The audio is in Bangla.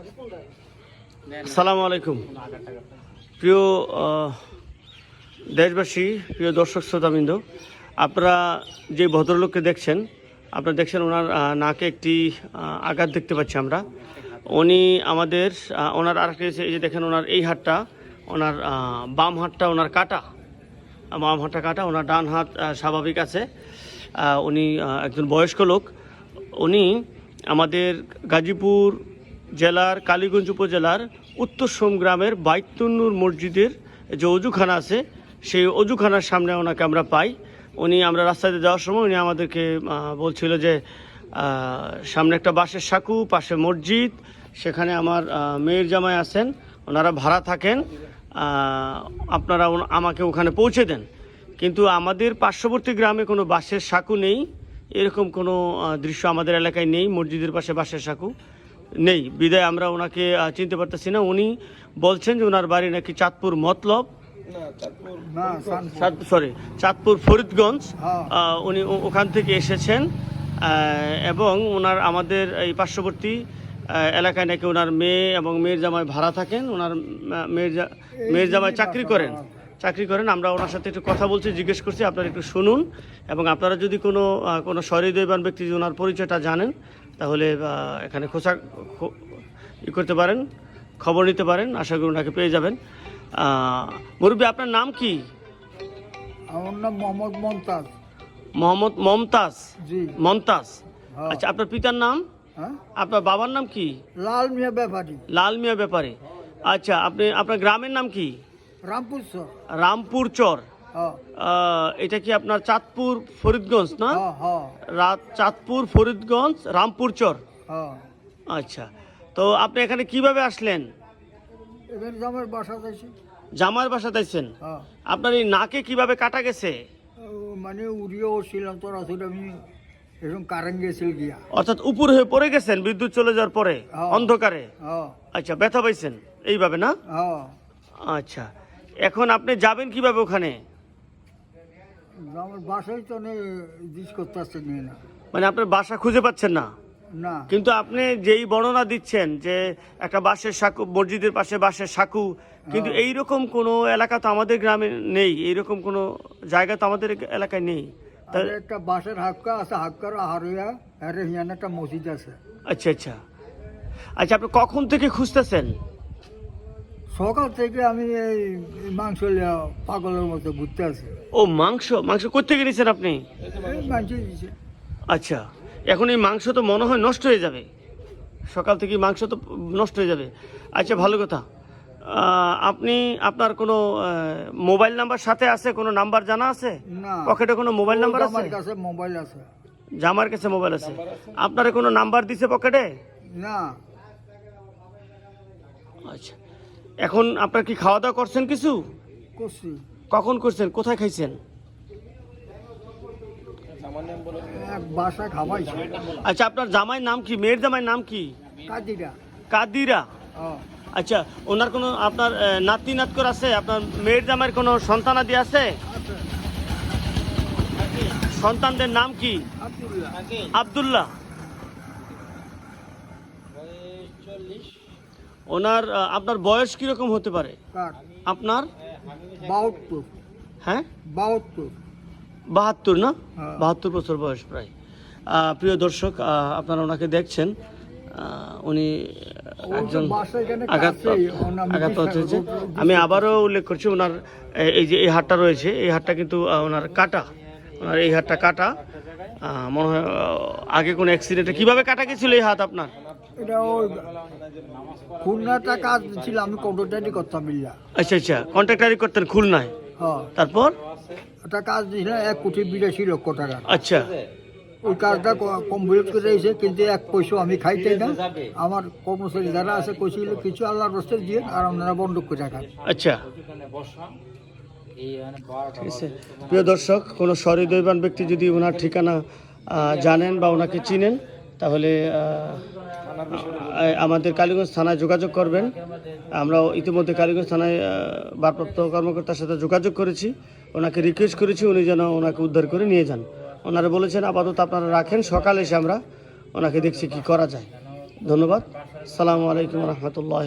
আসসালামু আলাইকুম প্রিয় দেশবাসী, প্রিয় দর্শক শ্রোতাবৃন্দ, আপনারা যে ভদ্রলোককে দেখছেন, আপনারা দেখছেন ওনার নাকে একটি আঘাত দেখতে পাচ্ছি আমরা। উনি আমাদের ওনার আরেকটি এই যে দেখেন, ওনার এই হাতটা, ওনার বাম হাতটা ওনার কাটা, বাম হাতটা কাটা, ওনার ডান হাত স্বাভাবিক আছে। উনি একজন বয়স্ক লোক। উনি আমাদের গাজীপুর জেলার কালীগঞ্জ উপজেলার উত্তর সোম গ্রামের বাইতুন্নুর মসজিদের যে অজুখানা আছে, সেই অজুখানার সামনে ওনাকে আমরা পাই। আমরা রাস্তাতে যাওয়ার সময় উনি আমাদেরকে বলছিল যে সামনে একটা বাঁশের সাঁকু, পাশে মসজিদ, সেখানে আমার মেয়ের জামাই আছেন, ওনারা ভাড়া থাকেন, আপনারা আমাকে ওখানে পৌঁছে দেন। কিন্তু আমাদের পার্শ্ববর্তী গ্রামে কোনো বাঁশের সাঁকু নেই, এরকম কোনো দৃশ্য আমাদের এলাকায় নেই। মসজিদের পাশে বাঁশের সাঁকু নেই বিদায় আমরা ওনাকে চিনতে পারতেছি না। উনি বলছেন যে ওনার বাড়ি নাকি চাঁদপুর মতলব, চাঁদপুর ফরিদগঞ্জ। উনি ওখান থেকে এসেছেন এবং ওনার আমাদের এই পার্শ্ববর্তী এলাকায় নাকি ওনার মেয়ে এবং মেয়ের জামাই ভাড়া থাকেন। ওনার মেয়ের জামাই চাকরি করেন। আমরা ওনার সাথে একটু কথা বলছি, জিজ্ঞেস করছি, আপনারা একটু শুনুন। এবং আপনারা যদি কোনো সহৃদয়বান ব্যক্তি যদি ওনার পরিচয়টা জানেন, তাহলে এখানে করতে পারেন, খবর নিতে পারেন, আশা করি ওনাকে পেয়ে যাবেন। মুরব্বী, আপনার নাম কি? আমার নাম মোহাম্মদ মমতাজ। মোহাম্মদ মমতাজ? জি, মমতাজ। আচ্ছা, আপনার পিতার নাম? আপনার বাবার নাম কি? লাল মিয়া ব্যাপারী। লাল মিয়া ব্যাপারী। আচ্ছা, আপনার গ্রামের নাম কি? রামপুরচর। রামপুরচর। এটা কি আপনার চাঁদপুর ফরিদগঞ্জ না? চাঁদপুর ফরিদগঞ্জ রামপুরচর। আচ্ছা, তো আপনি এখানে কিভাবে আসলেন? জামার বাসা তাইছেন। আপনার এই নাকে কিভাবে কাটা গেছে? মানে উড়িয়েও ছিলাম তো, আসলে আমি এরকম কারেন্ট গেছিল গিয়া, অর্থাৎ উপর হয়ে পড়ে গেছেন বিদ্যুৎ চলে যাওয়ার পরে অন্ধকারে। আচ্ছা, ব্যথা পাইছেন এইভাবে না? আচ্ছা, এখন আপনি যাবেন কিভাবে ওখানে? আমার বাসায় তো জিজ্ঞেস করতে আসছে না, মানে আপনার বাসা খুঁজে পাচ্ছেন না? না। কিন্তু আপনি যেই বর্ণনা দিচ্ছেন যে একটা বাঁশের সাঁকু, মসজিদের পাশে বাঁশের সাঁকু, কিন্তু এইরকম কোনো এলাকা তো আমাদের গ্রামে নেই, এইরকম কোনো জায়গা তো আমাদের এলাকায় নেই। একটা বাঁশের হাক্কা আছে, হাক্কার হারিয়া হিয়ান একটা মসজিদ আছে। আচ্ছা আচ্ছা আচ্ছা, আপনি কখন থেকে খুঁজতেছেন? সকাল থেকে আমি এই মাংস পাগলের মতো ঘুরতে আছি। ও, মাংস কোথেকে নিয়েছেন আপনি? মাংস দিয়েছে। আচ্ছা, এখন এই মাংস তো মনে হয় নষ্ট হয়ে যাবে, সকাল থেকে মাংস তো নষ্ট হয়ে যাবে। আচ্ছা, ভালো কথা। আপনার কোনো মোবাইল নাম্বার সাথে আছে? কোনো নাম্বার জানা আছে? না। পকেটে কোনো মোবাইল নাম্বার আছে? আমার কাছে মোবাইল আছে। জামার কাছে মোবাইল আছে। আপনারা কোনো নাম্বার দিছে পকেটে? না। আচ্ছা, এখন আপনার কি খাওয়া দাওয়া করছেন? কিছু করছি। কখন করছেন? কোথায় খাইছেন? বাসায় খাওয়াইছি। আচ্ছা, আপনার জামাইয়ের নাম কি? মেয়ের জামাইয়ের নাম কি? কাদিরা। কাদিরা। আচ্ছা, ওনার কোনো আপনার নাতি নাতকর আছে? আপনার মেয়ের জামাইয়ের কোনো সন্তানাদি আছে? সন্তানদের নাম কি? আব্দুল্লাহ। ওনার আপনার বয়স কিরকম হতে পারে? আপনার 72। হ্যাঁ, 72। 72 না? 72 বছর বয়স প্রায়। প্রিয় দর্শক, আপনারা ওনাকে দেখছেন, উনি একজন আঘাত হয়েছে। আমি আবারও উল্লেখ করছি, ওনার এই যে এই হাতটা রয়েছে, এই হাতটা কিন্তু ওনার কাটা, ওনার এই হাতটা কাটা। মনে হয় আগে কোনো অ্যাক্সিডেন্টে। কিভাবে কাটা গেছিল এই হাত আপনার? এটা ওই খুলনাটা কাজ ছিল, আমি কন্ট্রাক্টারি করতাম। আচ্ছা আচ্ছা, কন্ট্রাক্টারি করতেন খুলনায়? তারপর একটা কাজ দিয়েছিল 1,82,00,000 টাকা। আচ্ছা, ওই কাজটা কমপ্লিট করে এসে, কিন্তু এক পয়সা আমি খাইতে না। আমার কর্মচারী যারা আছে কইছিল কিছু আল্লাহর রাস্তে দিয়ে, আর আপনারা বন্ধক করে রাখান। আচ্ছা, ঠিক আছে। প্রিয় দর্শক, কোনো সহৃদয়বান ব্যক্তি যদি ওনার ঠিকানা জানেন বা ওনাকে চিনেন, তাহলে আমাদের কালীগঞ্জ থানায় যোগাযোগ করবেন। আমরা ইতিমধ্যে কালীগঞ্জ থানায় ভারপ্রাপ্ত কর্মকর্তার সাথে যোগাযোগ করেছি, ওনাকে রিকোয়েস্ট করেছি উনি যেন ওনাকে উদ্ধার করে নিয়ে যান। ওনারা বলেছেন আপাতত আপনারা রাখেন, সকালে এসে আমরা ওনাকে দেখছি কি করা যায়। ধন্যবাদ। আসসালামু আলাইকুম রহমতুল্লাহ।